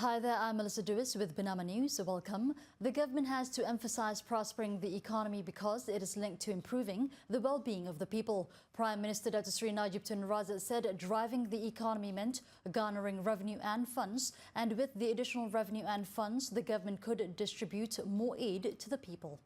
Hi there, I'm Melissa Dewis with Bernama News. Welcome. The government has to emphasize prospering the economy because it is linked to improving the well-being of the people. Prime Minister Dr. Sri Najib Tun Razak said driving the economy meant garnering revenue and funds, and with the additional revenue and funds, the government could distribute more aid to the people.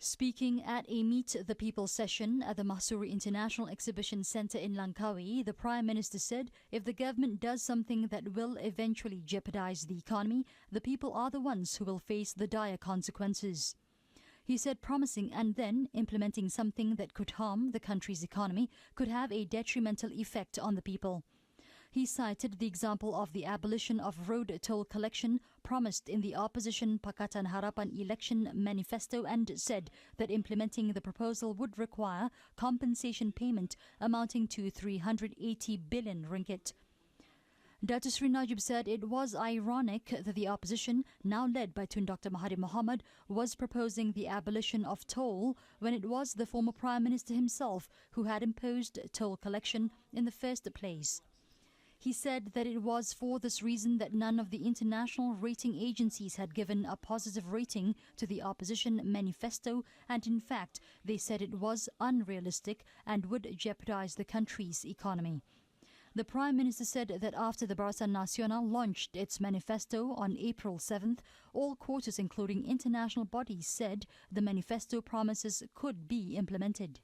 Speaking at a Meet the People session at the Mahsuri International Exhibition Centre in Langkawi, the Prime Minister said if the government does something that will eventually jeopardise the economy, the people are the ones who will face the dire consequences. He said promising and then implementing something that could harm the country's economy could have a detrimental effect on the people. He cited the example of the abolition of road toll collection promised in the opposition Pakatan Harapan election manifesto and said that implementing the proposal would require compensation payment amounting to 380 billion ringgit. Dr. Sri Najib said it was ironic that the opposition, now led by Tun Dr. Mahathir Mohamad, was proposing the abolition of toll when it was the former Prime Minister himself who had imposed toll collection in the first place. He said that it was for this reason that none of the international rating agencies had given a positive rating to the opposition manifesto, and in fact they said it was unrealistic and would jeopardize the country's economy. The Prime Minister said that after the Barisan Nasional launched its manifesto on April 7th, all quarters including international bodies said the manifesto promises could be implemented.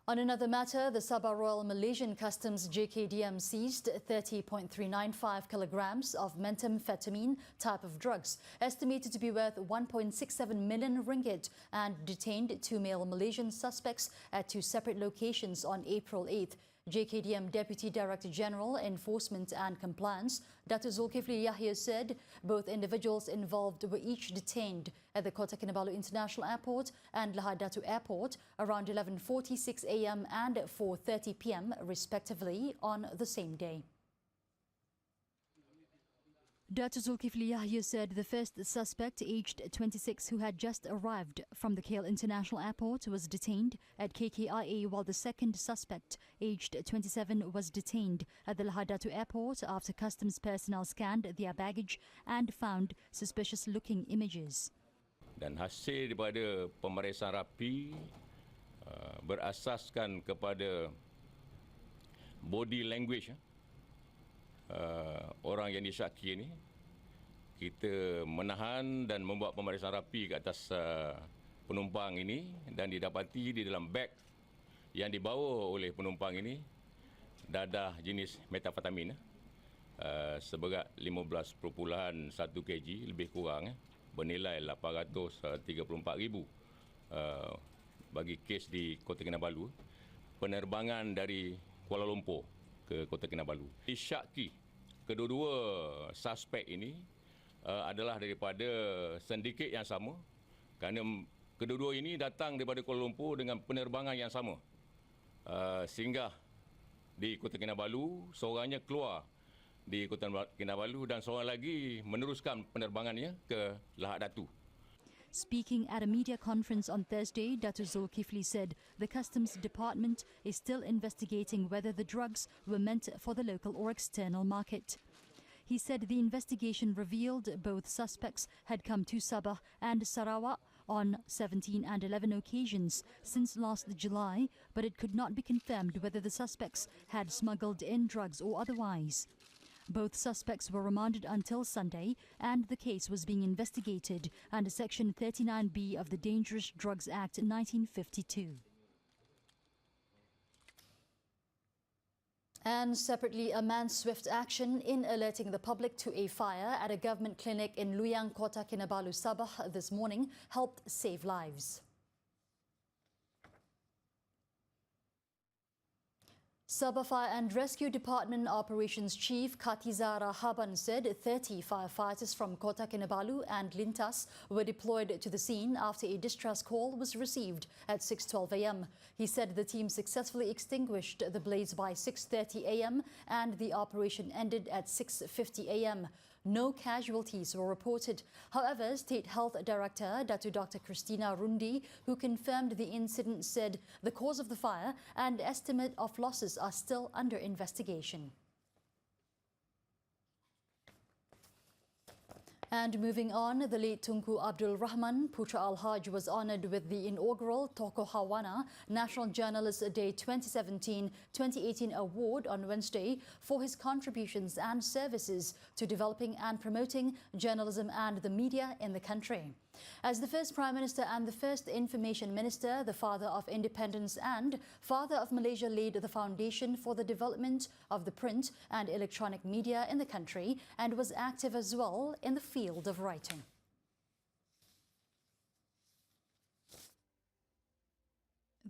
On another matter, the Sabah Royal Malaysian Customs JKDM seized 30.395 kilograms of methamphetamine type of drugs, estimated to be worth 1.67 million ringgit, and detained 2 male Malaysian suspects at 2 separate locations on April 8th. JKDM Deputy Director General Enforcement and Compliance, Dr. Zulkifli Yahya said both individuals involved were each detained at the Kota Kinabalu International Airport and Lahad Datu Airport around 11:46 a.m. and 4:30 p.m. respectively on the same day. Dr. Zulkifli Yahya said the first suspect, aged 26, who had just arrived from the KL International Airport, was detained at KKIA, while the second suspect, aged 27, was detained at the Lahad Datu Airport after customs personnel scanned their baggage and found suspicious-looking images. Dan hasil daripada pemeriksaan rapi berasaskan kepada body language orang yang disyaki ini, kita menahan dan membuat pemeriksaan rapi ke atas penumpang ini dan didapati di dalam beg yang dibawa oleh penumpang ini dadah jenis metafetamin seberat 15.1 kg lebih kurang, bernilai 834,000 bagi kes di Kota Kinabalu, penerbangan dari Kuala Lumpur ke Kota Kinabalu. Disyaki kedua-dua suspek ini adalah daripada sindiket yang sama, kerana kedua-dua ini datang daripada Kuala Lumpur dengan penerbangan yang sama. Singgah di Kota Kinabalu, seorangnya keluar di Kota Kinabalu dan seorang lagi meneruskan penerbangannya ke Lahad Datu. Speaking at a media conference on Thursday, Dr. Zulkifli said the Customs Department is still investigating whether the drugs were meant for the local or external market. He said the investigation revealed both suspects had come to Sabah and Sarawak on 17 and 11 occasions since last July, but it could not be confirmed whether the suspects had smuggled in drugs or otherwise. Both suspects were remanded until Sunday, and the case was being investigated under Section 39B of the Dangerous Drugs Act 1952. And separately, a man's swift action in alerting the public to a fire at a government clinic in Luyang, Kota Kinabalu, Sabah this morning helped save lives. Sabah Fire and Rescue Department Operations Chief Khatizara Haban said 30 firefighters from Kota Kinabalu and Lintas were deployed to the scene after a distress call was received at 6:12 a.m. He said the team successfully extinguished the blaze by 6:30 a.m. and the operation ended at 6:50 a.m. no casualties were reported. However, State Health Director Dr. Christina Rundi, who confirmed the incident, said the cause of the fire and estimate of losses are still under investigation. And moving on, the late Tunku Abdul Rahman Putra Al-Haj was honoured with the inaugural Tokoh Hawana National Journalist Day 2017-2018 award on Wednesday for his contributions and services to developing and promoting journalism and the media in the country. As the first Prime Minister and the first Information Minister, the father of independence and father of Malaysia laid the foundation for the development of the print and electronic media in the country and was active as well in the field of writing.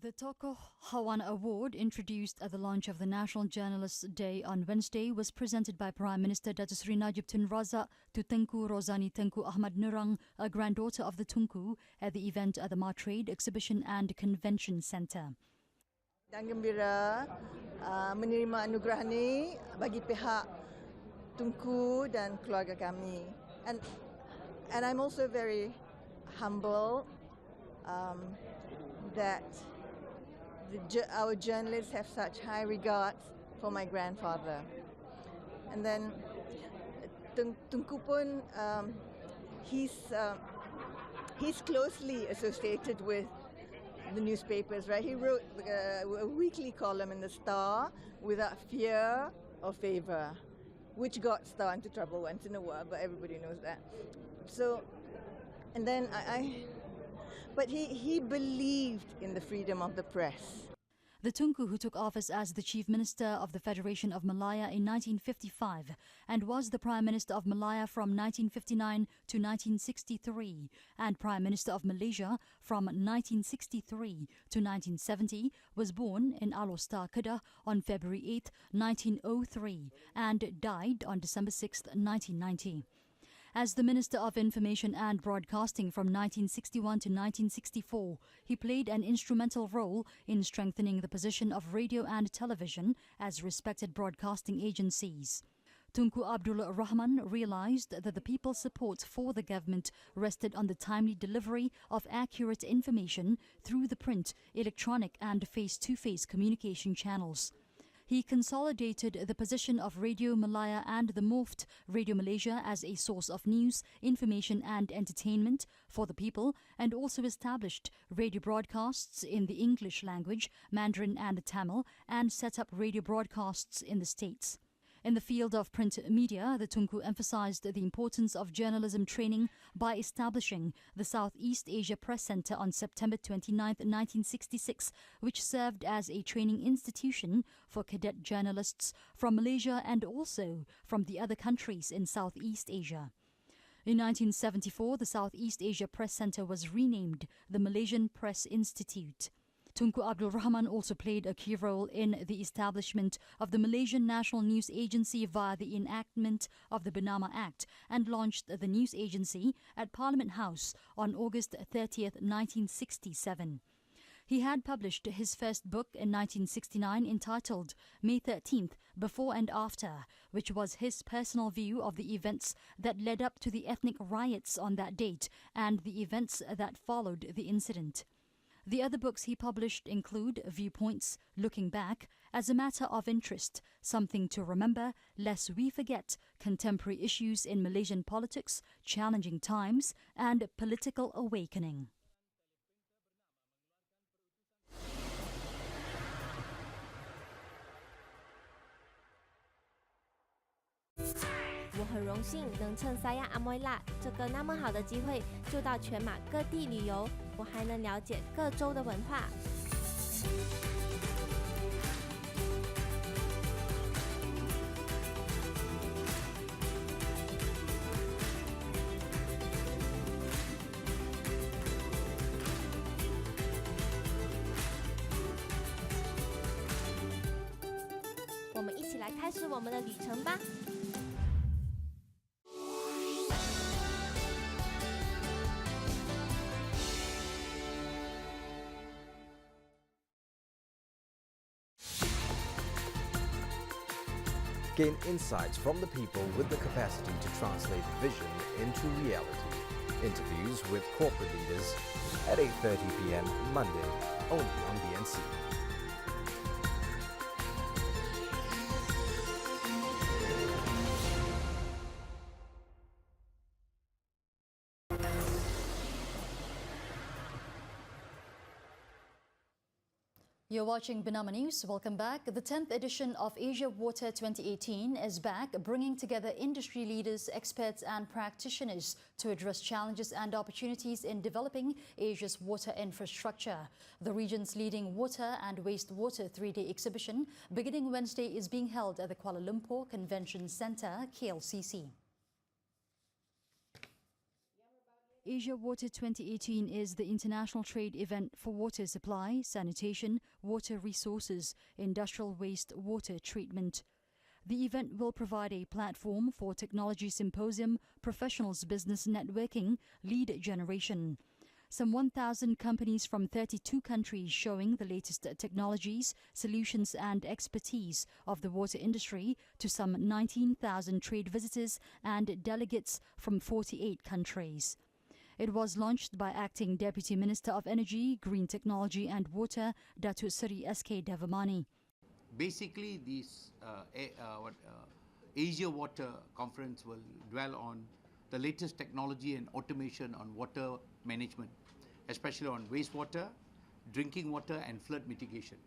The Tokoh Hawana Award, introduced at the launch of the National Journalists' Day on Wednesday, was presented by Prime Minister Datuk Seri Najib Tun Razak to Tengku Rozani Tengku Ahmad Nerang, a granddaughter of the Tunku, at the event at the Martrade Exhibition and Convention Centre. Dan gembira menerima anugerah ini bagi pihak Tunku dan keluarga kami. And I'm also very humble that our journalists have such high regards for my grandfather. And then Tunku pun, he's closely associated with the newspapers, right? He wrote a weekly column in the Star, Without Fear or Favour, which got Star into trouble once in a while, but everybody knows that. So, and then but he believed in the freedom of the press. The Tunku, who took office as the Chief Minister of the Federation of Malaya in 1955 and was the Prime Minister of Malaya from 1959 to 1963 and Prime Minister of Malaysia from 1963 to 1970, was born in Alor, Kedah on February 8, 1903 and died on December 6, 1990. As the Minister of Information and Broadcasting from 1961 to 1964, he played an instrumental role in strengthening the position of radio and television as respected broadcasting agencies. Tunku Abdul Rahman realised that the people's support for the government rested on the timely delivery of accurate information through the print, electronic and face-to-face communication channels. He consolidated the position of Radio Malaya and the morphed Radio Malaysia as a source of news, information and entertainment for the people, and also established radio broadcasts in the English language, Mandarin and Tamil, and set up radio broadcasts in the States. In the field of print media, the Tunku emphasized the importance of journalism training by establishing the Southeast Asia Press Centre on September 29, 1966, which served as a training institution for cadet journalists from Malaysia and also from the other countries in Southeast Asia. In 1974, the Southeast Asia Press Centre was renamed the Malaysian Press Institute. Tunku Abdul Rahman also played a key role in the establishment of the Malaysian National News Agency via the enactment of the Bernama Act and launched the news agency at Parliament House on August 30, 1967. He had published his first book in 1969 entitled May 13th, Before and After, which was his personal view of the events that led up to the ethnic riots on that date and the events that followed the incident. The other books he published include Viewpoints, Looking Back, As a Matter of Interest, Something to Remember, Lest We Forget, Contemporary Issues in Malaysian Politics, Challenging Times, and Political Awakening. "我很荣幸能趁三亚阿莫拉这个那么好的机会，就到全马各地旅游，我还能了解各州的文化。我们一起来开始我们的旅程吧。Gain insights from the people with the capacity to translate vision into reality. Interviews with corporate leaders at 8:30 p.m. Monday, only on BNC. You're watching Bernama News. Welcome back. The 10th edition of Asia Water 2018 is back, bringing together industry leaders, experts and practitioners to address challenges and opportunities in developing Asia's water infrastructure. The region's leading water and wastewater three-day exhibition, beginning Wednesday, is being held at the Kuala Lumpur Convention Centre, KLCC. Asia Water 2018 is the international trade event for water supply, sanitation, water resources, industrial waste water treatment. The event will provide a platform for technology symposium, professionals business networking, lead generation. Some 1,000 companies from 32 countries showing the latest technologies, solutions and expertise of the water industry to some 19,000 trade visitors and delegates from 48 countries. It was launched by Acting Deputy Minister of Energy, Green Technology and Water, Datuk Seri S.K. Devamani. Basically, this Asia Water Conference will dwell on the latest technology and automation on water management, especially on wastewater, drinking water and flood mitigation.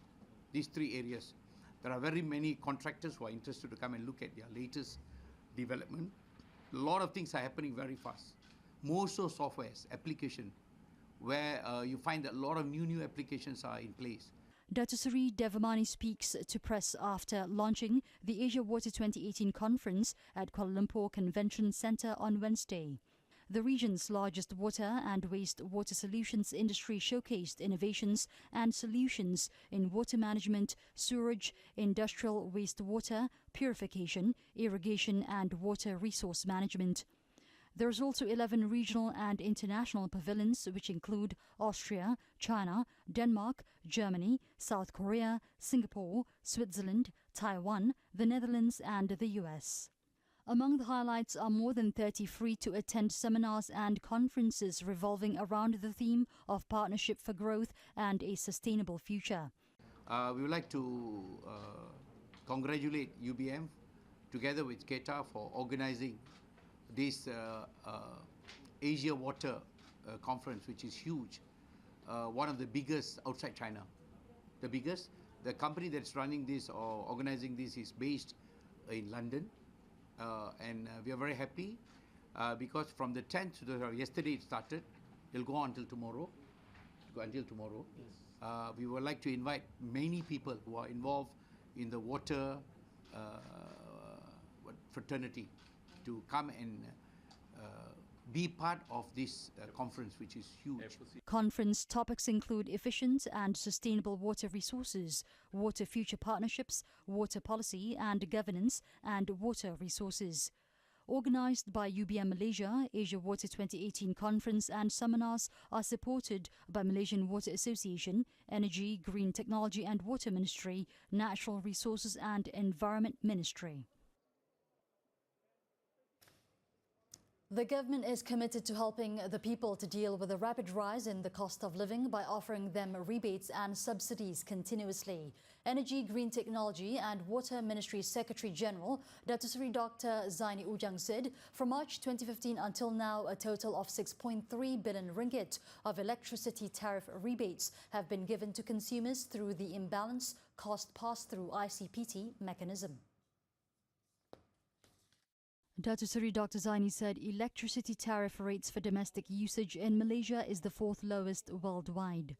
These three areas. There are very many contractors who are interested to come and look at their latest development. A lot of things are happening very fast. More so softwares, application, where you find that a lot of new applications are in place. Datuk Seri Devamani speaks to press after launching the Asia Water 2018 conference at Kuala Lumpur Convention Centre on Wednesday. The region's largest water and wastewater solutions industry showcased innovations and solutions in water management, sewerage, industrial wastewater, purification, irrigation and water resource management. There's also 11 regional and international pavilions, which include Austria, China, Denmark, Germany, South Korea, Singapore, Switzerland, Taiwan, the Netherlands and the US. Among the highlights are more than 30 free-to-attend seminars and conferences revolving around the theme of partnership for growth and a sustainable future. We would like to congratulate UBM together with KETA for organizing this Asia Water Conference, which is huge, one of the biggest outside China. The biggest. The company that's running this or organizing this is based in London, and we are very happy because from the 10th to yesterday it started. It'll go on until tomorrow. Yes. We would like to invite many people who are involved in the water fraternity to come and be part of this conference, which is huge. Conference topics include efficient and sustainable water resources, water future partnerships, water policy and governance, and water resources. Organised by UBM Malaysia, Asia Water 2018 conference and seminars are supported by Malaysian Water Association, Energy, Green Technology and Water Ministry, Natural Resources and Environment Ministry. The government is committed to helping the people to deal with the rapid rise in the cost of living by offering them rebates and subsidies continuously. Energy, Green Technology and Water Ministry Secretary General Datuk Seri Dr. Zaini Ujang said from March 2015 until now, a total of 6.3 billion ringgit of electricity tariff rebates have been given to consumers through the imbalance cost pass-through ICPT mechanism. Datuk Seri Dr. Zaini said electricity tariff rates for domestic usage in Malaysia is the fourth lowest worldwide.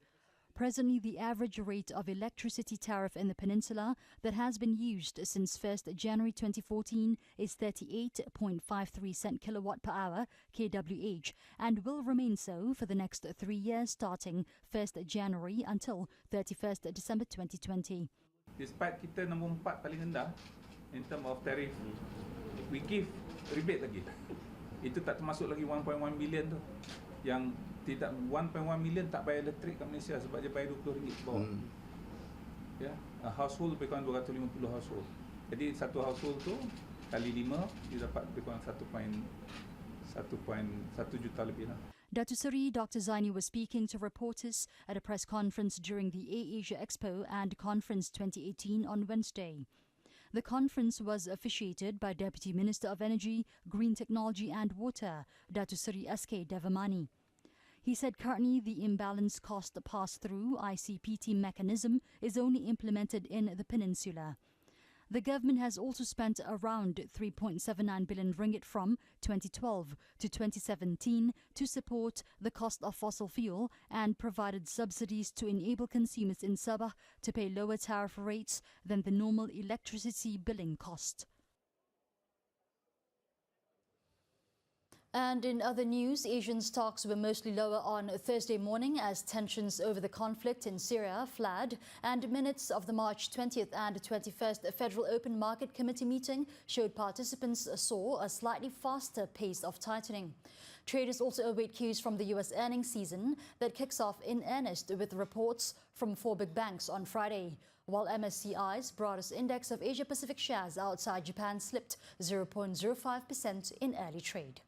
Presently, the average rate of electricity tariff in the peninsula that has been used since 1st January 2014 is 38.53 cent kilowatt per hour kWh and will remain so for the next 3 years starting 1st January until 31st December 2020. Despite kita nombor 4 paling rendah in term of tariff, we give rebate lagi. Itu tak termasuk lagi 1.1 million tu. Yang tidak 1.1 million tak bayar elektrik kat Malaysia sebab dia bayar RM20 ke bawah. Ya, a household lebih kurang 250 household. Jadi satu household tu kali 5 dia dapat lebih kurang 1.1 juta lebih lah. Datu Seri Dr. Zaini was speaking to reporters at a press conference during the A-Asia Expo and Conference 2018 on Wednesday. The conference was officiated by Deputy Minister of Energy, Green Technology and Water, Datu Seri S.K. Devamani. He said currently the imbalance cost pass-through ICPT mechanism is only implemented in the peninsula. The government has also spent around 3.79 billion ringgit from 2012 to 2017 to support the cost of fossil fuel and provided subsidies to enable consumers in Sabah to pay lower tariff rates than the normal electricity billing cost. And in other news, Asian stocks were mostly lower on Thursday morning as tensions over the conflict in Syria flared, and minutes of the March 20th and 21st Federal Open Market Committee meeting showed participants saw a slightly faster pace of tightening. Traders also await cues from the U.S. earnings season that kicks off in earnest with reports from 4 big banks on Friday, while MSCI's broadest index of Asia-Pacific shares outside Japan slipped 0.05% in early trade.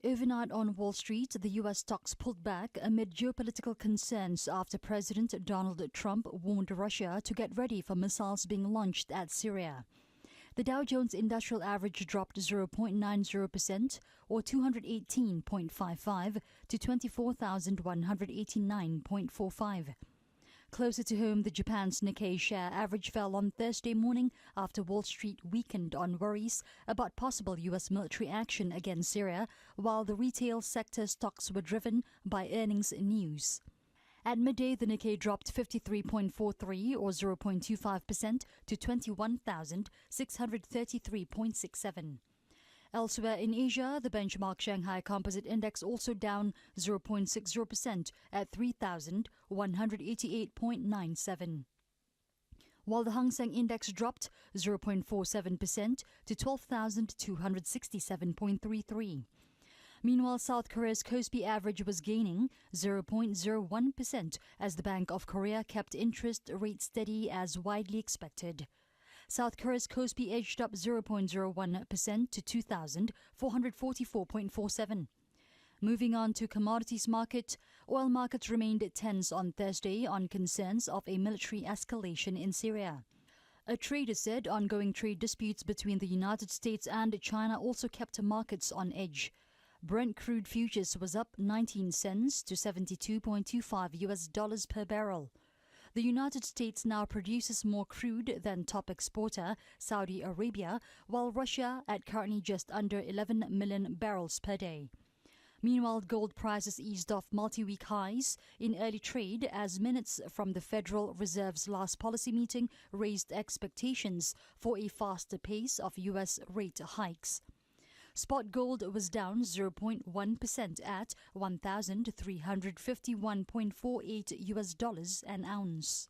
Overnight on Wall Street, the U.S. stocks pulled back amid geopolitical concerns after President Donald Trump warned Russia to get ready for missiles being launched at Syria. The Dow Jones Industrial Average dropped 0.90% or 218.55 to 24,189.45. Closer to home, the Japan's Nikkei share average fell on Thursday morning after Wall Street weakened on worries about possible U.S. military action against Syria, while the retail sector stocks were driven by earnings news. At midday, the Nikkei dropped 53.43 or 0.25% to 21,633.67. Elsewhere in Asia, the benchmark Shanghai Composite Index also down 0.60% at 3,188.97. While the Hang Seng Index dropped 0.47% to 12,267.33. Meanwhile, South Korea's Kospi average was gaining 0.01% as the Bank of Korea kept interest rates steady as widely expected. South Korea's Kospi edged up 0.01% to 2,444.47. Moving on to commodities market, oil markets remained tense on Thursday on concerns of a military escalation in Syria. A trader said ongoing trade disputes between the United States and China also kept markets on edge. Brent crude futures was up 19 cents to $72.25 per barrel. The United States now produces more crude than top exporter Saudi Arabia, while Russia at currently just under 11 million barrels per day. Meanwhile, gold prices eased off multi-week highs in early trade as minutes from the Federal Reserve's last policy meeting raised expectations for a faster pace of U.S. rate hikes. Spot gold was down 0.1% at $1,351.48 an ounce.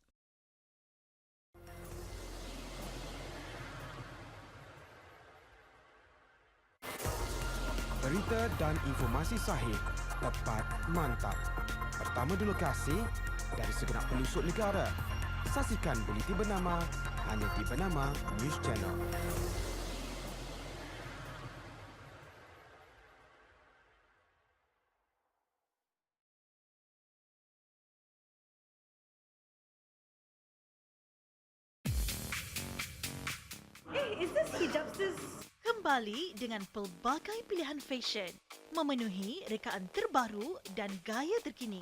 Berita dan informasi sahih, tepat, mantap. Pertama dulu kasih dari segenap pelusuk negara. Saksikan Bulletin Bernama hanya di Bernama News Channel. Is this hijabsters? Kembali dengan pelbagai pilihan fashion, memenuhi rekaan terbaru dan gaya terkini.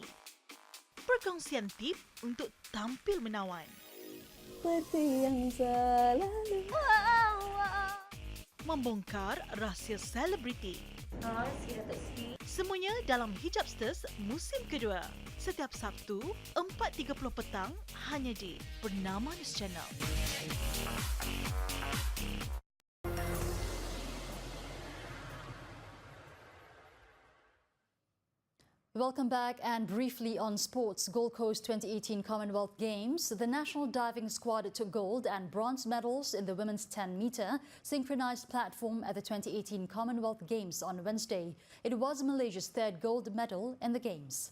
Perkongsian tip untuk tampil menawan. Seperti yang selalu. Membongkar rahsia selebriti. Semuanya dalam Hijabsters musim kedua. Setiap Sabtu, 4.30 petang, hanya di Bernama News Channel. Welcome back, and briefly on sports. Gold Coast 2018 Commonwealth Games. The national diving squad took gold and bronze medals in the women's 10-meter synchronized platform at the 2018 Commonwealth Games on Wednesday. It was Malaysia's third gold medal in the Games.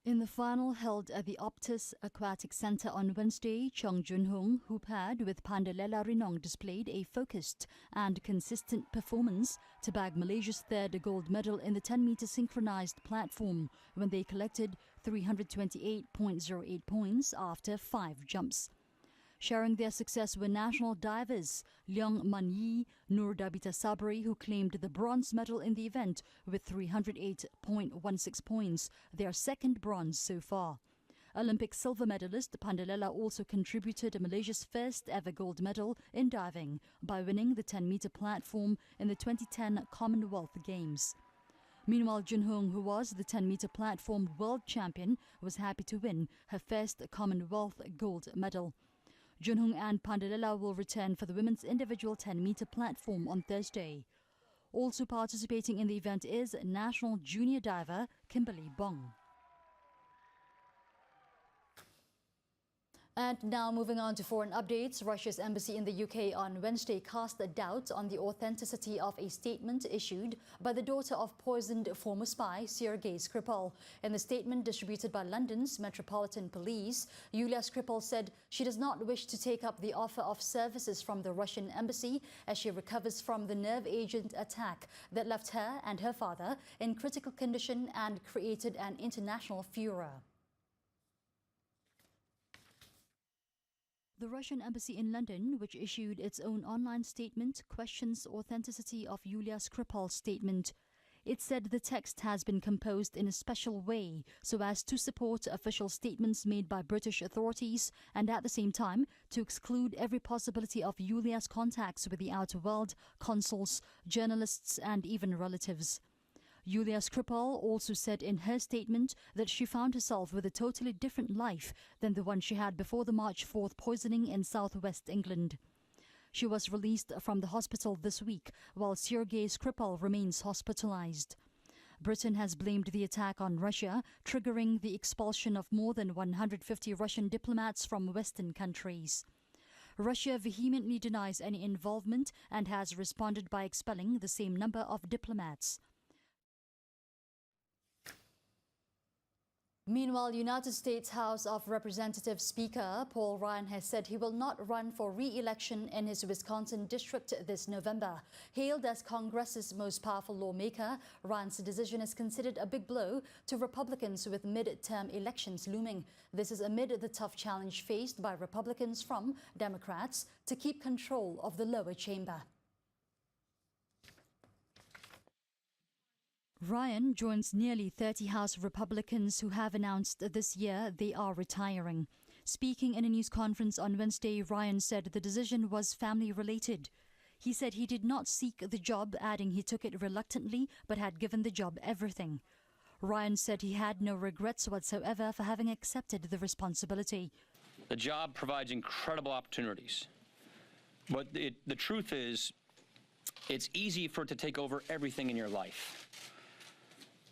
In the final held at the Optus Aquatic Centre on Wednesday, Chong Jun-hung, who paired with Pandalela Rinong, displayed a focused and consistent performance to bag Malaysia's third gold medal in the 10-metre synchronised platform when they collected 328.08 points after 5 jumps. Sharing their success were national divers Leong Man Yi, Nur Dabita Sabri, who claimed the bronze medal in the event with 308.16 points, their second bronze so far. Olympic silver medalist Pandalela also contributed Malaysia's first ever gold medal in diving by winning the 10-metre platform in the 2010 Commonwealth Games. Meanwhile, Jun-hung, who was the 10-metre platform world champion, was happy to win her first Commonwealth gold medal. Jun-hung and Pandalela will return for the women's individual 10-metre platform on Thursday. Also participating in the event is national junior diver Kimberly Bong. And now moving on to foreign updates, Russia's embassy in the UK on Wednesday cast a doubt on the authenticity of a statement issued by the daughter of poisoned former spy Sergei Skripal. In the statement distributed by London's Metropolitan Police, Yulia Skripal said she does not wish to take up the offer of services from the Russian embassy as she recovers from the nerve agent attack that left her and her father in critical condition and created an international furor. The Russian embassy in London, which issued its own online statement, questions authenticity of Yulia Skripal's statement. It said the text has been composed in a special way so as to support official statements made by British authorities and at the same time to exclude every possibility of Yulia's contacts with the outer world, consuls, journalists and even relatives. Yulia Skripal also said in her statement that she found herself with a totally different life than the one she had before the March 4th poisoning in southwest England. She was released from the hospital this week, while Sergei Skripal remains hospitalized. Britain has blamed the attack on Russia, triggering the expulsion of more than 150 Russian diplomats from Western countries. Russia vehemently denies any involvement and has responded by expelling the same number of diplomats. Meanwhile, United States House of Representatives Speaker Paul Ryan has said he will not run for re-election in his Wisconsin district this November. Hailed as Congress's most powerful lawmaker, Ryan's decision is considered a big blow to Republicans with mid-term elections looming. This is amid the tough challenge faced by Republicans from Democrats to keep control of the lower chamber. Ryan joins nearly 30 House Republicans who have announced this year they are retiring. Speaking in a news conference on Wednesday, Ryan said the decision was family-related. He said he did not seek the job, adding he took it reluctantly but had given the job everything. Ryan said he had no regrets whatsoever for having accepted the responsibility. The job provides incredible opportunities, but the truth is it's easy for it to take over everything in your life.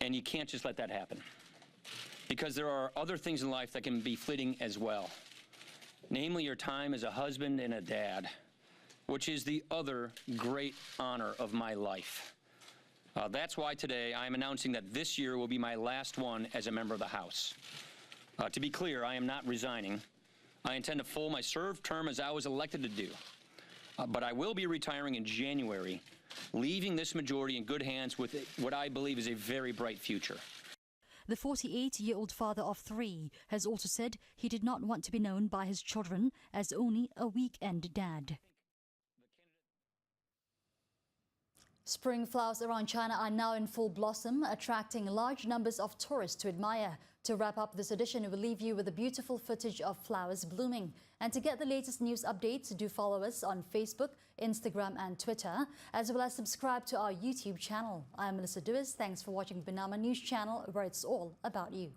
And you can't just let that happen, because there are other things in life that can be fleeting as well, namely your time as a husband and a dad, which is the other great honor of my life. That's why today I am announcing that this year will be my last one as a member of the House. To be clear, I am not resigning. I intend to full my served term as I was elected to do, but I will be retiring in January, leaving this majority in good hands with what I believe is a very bright future. The 48-year-old father of 3 has also said he did not want to be known by his children as only a weekend dad. Spring flowers around China are now in full blossom, attracting large numbers of tourists to admire. To wrap up this edition, we'll leave you with a beautiful footage of flowers blooming. And to get the latest news updates, do follow us on Facebook, Instagram and Twitter, as well as subscribe to our YouTube channel. I'm Melissa Duis. Thanks for watching Bernama News Channel, where it's all about you.